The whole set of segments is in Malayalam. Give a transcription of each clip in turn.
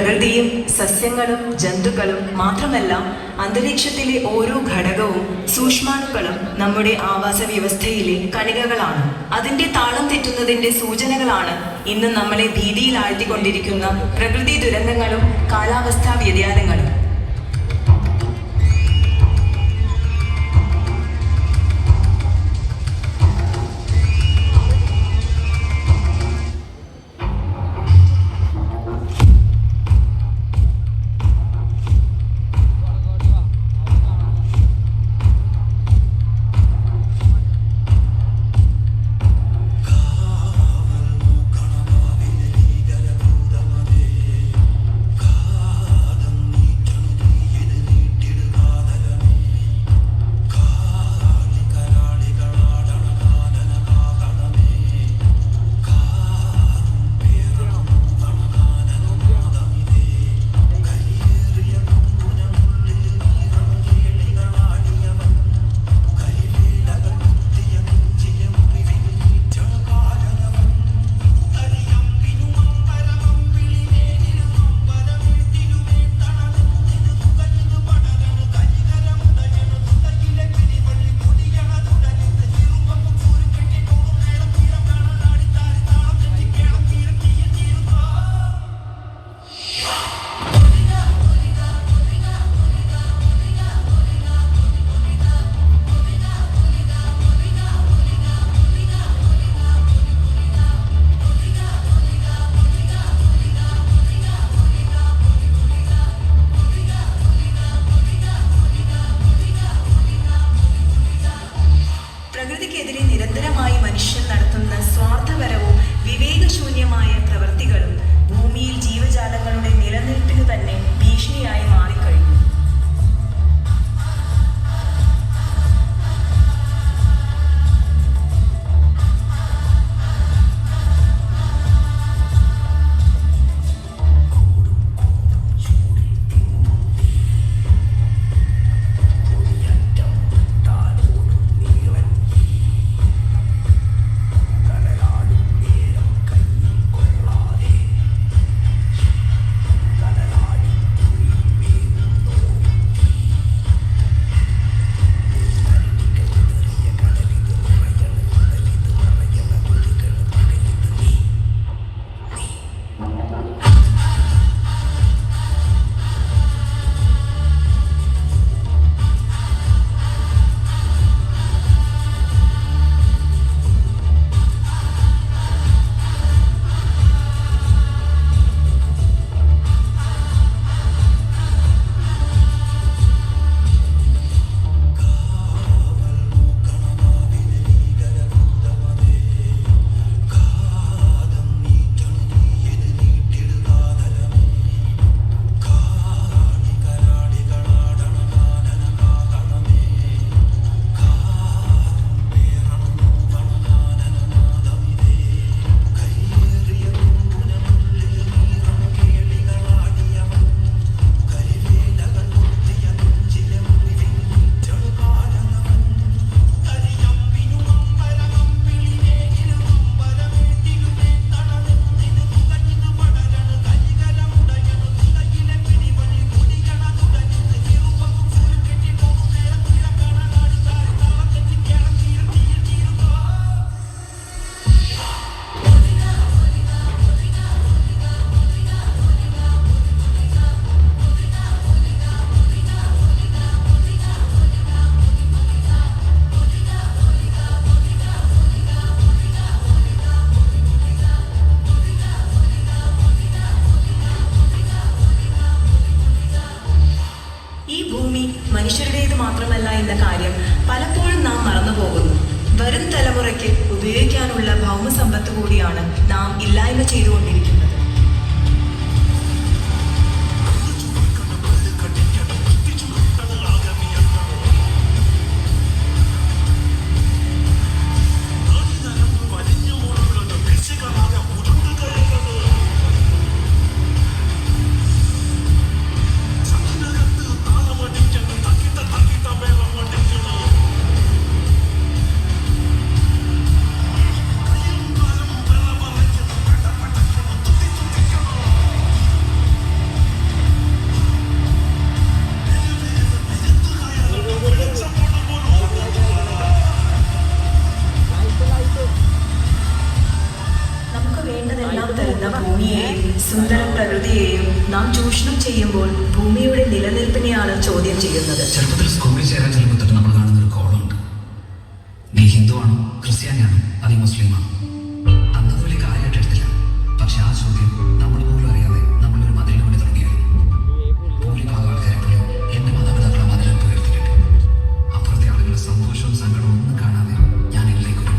പ്രകൃതിയും സസ്യങ്ങളും ജന്തുക്കളും മാത്രമല്ല അന്തരീക്ഷത്തിലെ ഓരോ ഘടകവും സൂക്ഷ്മാണുക്കളും നമ്മുടെ ആവാസ വ്യവസ്ഥയിലെ കണികകളാണ്. അതിന്റെ താളം തെറ്റുന്നതിന്റെ സൂചനകളാണ് ഇന്ന് നമ്മളെ ഭീതിയിലാഴ്ത്തിക്കൊണ്ടിരിക്കുന്ന പ്രകൃതി ദുരന്തങ്ങളും കാലാവസ്ഥാ വ്യതിയാനങ്ങളും. പ്രകൃതിക്കെതിരെ നിരന്തരമായി മനുഷ്യൻ നടത്തുന്ന സ്വാർത്ഥപരവും വിവേകശൂന്യമായ പ്രവൃത്തികളും ഭൂമിയിൽ ജീവജാലങ്ങളുടെ നിലനിൽപ്പിനു തന്നെ ഭീഷണിയായി മാറിക്കഴിഞ്ഞു. മനുഷ്യരുടേത് മാത്രമല്ല എന്ന കാര്യം പലപ്പോഴും നാം മറന്നുപോകുന്നു. വരും തലമുറയ്ക്ക് ഉപയോഗിക്കാനുള്ള ഭൗമസമ്പത്ത് കൂടിയാണ് നാം ഇല്ലായ്മ ചെയ്തുകൊണ്ടിരിക്കുന്നത്. പ്രകൃതിയെയും നാം ചൂഷണം ചെയ്യുമ്പോൾ ഭൂമിയുടെ നിലനിൽപ്പിനെയാണ് ചോദ്യം ചെയ്യുന്നത്. ചെറുപ്പത്തിൽ സ്കൂളിൽ ചേരാൻ ചെല്ലുമ്പോൾ നമ്മൾ കാണുന്ന ഒരു കോളമുണ്ട്. നീ ഹിന്ദുവാണോ, ക്രിസ്ത്യാനിയാണോ, അതേ മുസ്ലിമാണോ? അന്നത് വലിയ കാര്യമായിട്ട് എടുത്തില്ല. പക്ഷെ ആ ചോദ്യം നമ്മൾ പോലും അറിയാതെ നമ്മളൊരു മതിലിന് വേണ്ടി തുടങ്ങിയായിരുന്നു. ഭൂരിഭാഗം ആൾക്കാരെ പോലും എന്റെ മാതാപിതാക്കളെ മതിലിൽ ഉയർത്തിയിട്ടുണ്ട്. അപ്പുറത്തെ ആളുകളുടെ സന്തോഷവും സങ്കടവും ഒന്നും കാണാതെ ഞാൻ ഇതിലേക്ക് വരും.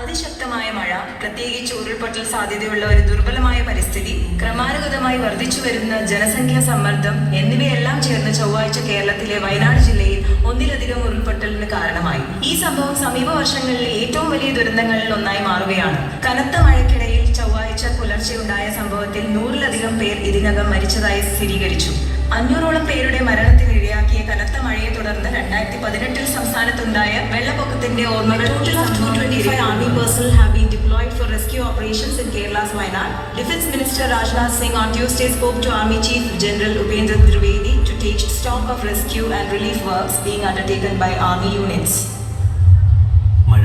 അതിശക്തമായ മഴ, പ്രത്യേകിച്ച് ഉരുൾപൊട്ടൽ സാധ്യതയുള്ള ഒരു ദുർബലമായ പരിസ്ഥിതി, ക്രമാനുഗതമായി വർദ്ധിച്ചു വരുന്ന ജനസംഖ്യാ സമ്മർദ്ദം എന്നിവയെല്ലാം ചേർന്ന് ചൊവ്വാഴ്ച കേരളത്തിലെ വയനാട് ജില്ലയിൽ ഒന്നിലധികം ഉരുൾപൊട്ടലിന് കാരണമായി. ഈ സംഭവം സമീപ വർഷങ്ങളിലെ ഏറ്റവും വലിയ ദുരന്തങ്ങളിൽ ഒന്നായി മാറുകയാണ്. കനത്ത മഴയ്ക്കിടയിൽ ചൊവ്വാഴ്ച പുലർച്ചെ ഉണ്ടായ സംഭവത്തിൽ 100-ലധികം പേർ ഇതിനകം മരിച്ചതായി സ്ഥിരീകരിച്ചു. 500-ഓളം പേരുടെ മരണത്തിന് ഇടയാക്കിയ കനത്ത മഴയെ തുടർന്ന് 2018 സംസ്ഥാനത്തുണ്ടായ വെള്ളപ്പൊക്കത്തിന്റെ ഓർമ്മകൾ. Total of 225 army personnel have been deployed for rescue operations in Kerala's Wayanad. Defence Minister Rajnath Singh on Tuesday spoke to Army Chief General Upendra Trivedi to take stock of rescue and relief works being undertaken by army units. മഴ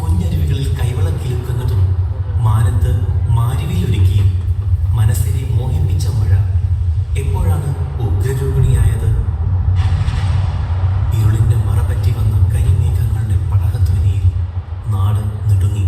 കുഞ്ഞരുവികളിൽ കൈവളം കിലുക്കുന്നതും മാനത്ത് മാരിവിലൊരുക്കിയും മനസ്സിനെ മോഹിപ്പിച്ച മഴ എപ്പോഴാണ് ഉഗ്രരൂപിണിയായത്? ഇരുളിന്റെ മറപറ്റി വന്ന കരിമേഘങ്ങളുടെ പടഹധ്വനിയിൽ നാട് നെടുങ്ങി.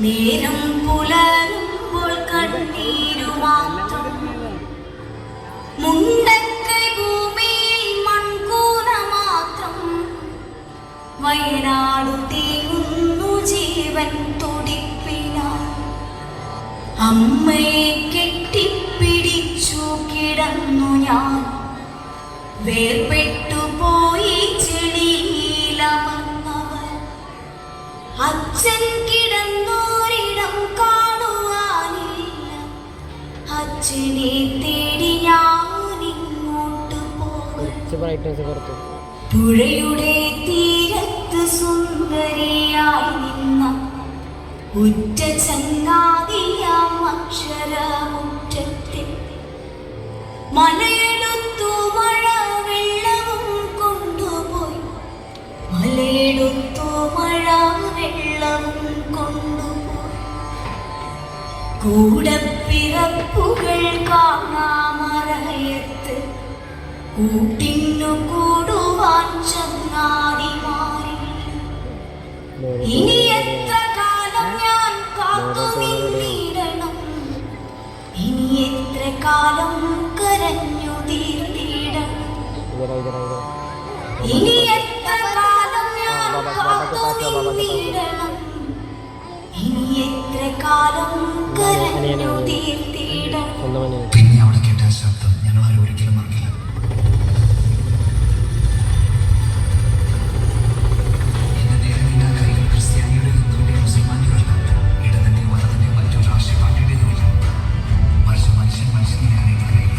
നേരം പുലരുമ്പോൾ കണ്ണീരുമാത്രം മുണ്ടക്കൈ ഭൂമിയിൽ മൺകൂന മാത്രം വയനാടു തീരുന്നു ജീവൻ തുടിപ്പിനാൽ അമ്മയെ കെട്ടിപ്പിടിച്ചു കിടന്നു ഞാൻ വേർപെട്ടുപോയി ചെടിയിലമർന്നവർ അച്ഛൻ കിടന്നോരിടം കാണുവാനില്ല അച്ഛനെ തേടി ഞാൻ ഇങ്ങോട്ട് പോകും. പുഴയുടെ തീരത്ത് സുന്ദരിയായി നിന്ന ഉറ്റ ചങ്ങാതിയാം അക്ഷരമുറ്റത്തിൽ മലയെടുത്തു മഴ വെള്ളവും കൊണ്ടുപോയി. മലയെടുത്തു മഴ വെള്ളവും കൊണ്ടുപോയി. കൂടപ്പിറപ്പുകൾ കാണാമറയത്ത് കൂട്ടിന്നു കൂടുവാൻ ചങ്ങാതിമാരി. ഇനി എത്ര കാലം ഞാൻ കാത്തു നിന്നിടണം, ഇനി എത്ര കാലം കരഞ്ഞു തീർത്തിടണം, ഇനി എത്ര കാലം ഞാൻ കാത്തു നിന്നിടണം, ഇനി എത്ര കാലം കരഞ്ഞു തീർത്തിടണം. പിന്നെ അവിടെ കേട്ട ആ ശബ്ദം ഞങ്ങൾ ആരും ഒരിക്കലും മറക്കില്ല. എന്റെ നേരെ നീണ്ട കയ്യിൽ ക്രിസ്ത്യാനിയുടെ, ഹിന്ദുവിന്റെ, മുസൽമാനികളുടെ, ഇടതിന്റെ, വലതിന്റെ, മറ്റൊരു രാഷ്ട്രീയ പാർട്ടിയുടേതുമില്ല. മറിച്ച് മനുഷ്യനെയാണ് കയ്യിൽ.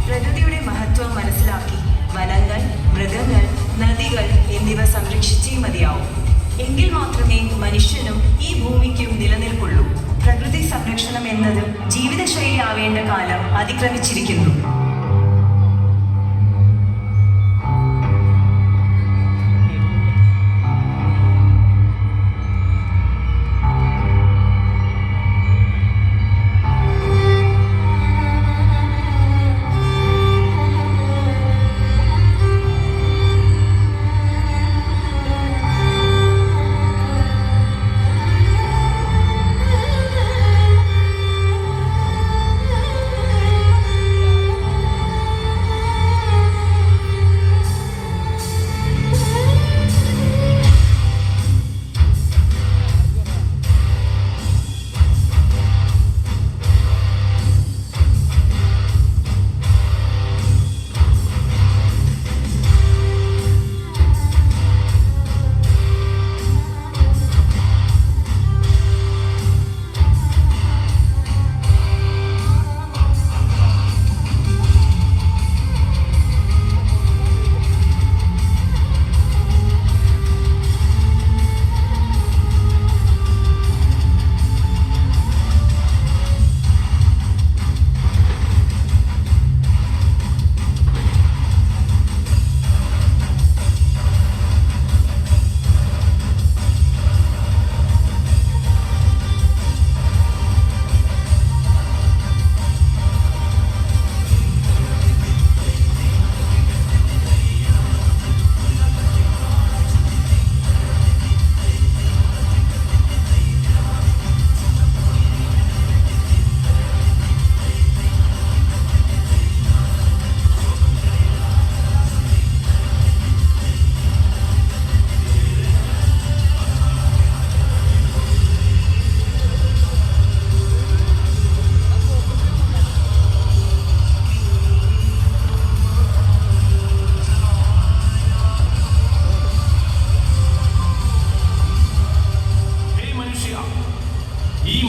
പ്രകൃതിയുടെ മഹത്വം മനസ്സിലാക്കി വനങ്ങൾ, മൃഗങ്ങൾ, നദികൾ എന്നിവ സംരക്ഷിച്ചേ മതിയാവും. എങ്കിൽ മാത്രമേ മനുഷ്യനും ഈ ഭൂമിക്കും നിലനിൽപ്പുള്ളൂ. പ്രകൃതി സംരക്ഷണം എന്നത് ജീവിതശൈലി ആവേണ്ട കാലം അതിക്രമിച്ചിരിക്കുന്നു.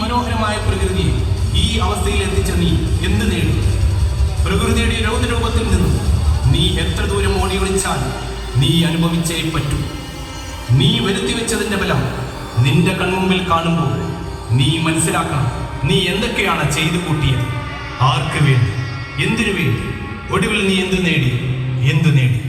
മനോഹരമായ പ്രകൃതിയെ ഈ അവസ്ഥയിൽ എത്തിച്ച നീ എന്ത് നേടി? പ്രകൃതിയുടെ രൗദ്രരൂപത്തിൽ നിന്നും നീ എത്ര ദൂരം ഓടി ഒളിച്ചാൽ നീ അനുഭവിച്ചേ പറ്റൂ. നീ വരുത്തി വെച്ചതിന്റെ ബലം നിന്റെ കൺമുമ്പിൽ കാണുമ്പോൾ നീ മനസ്സിലാക്കണം, നീ എന്തൊക്കെയാണ് ചെയ്തു കൂട്ടിയത്, ആർക്ക് വേണ്ടി, എന്തിനു വേണ്ടി, ഒടുവിൽ നീ എന്ത് നേടി, എന്ത് നേടി.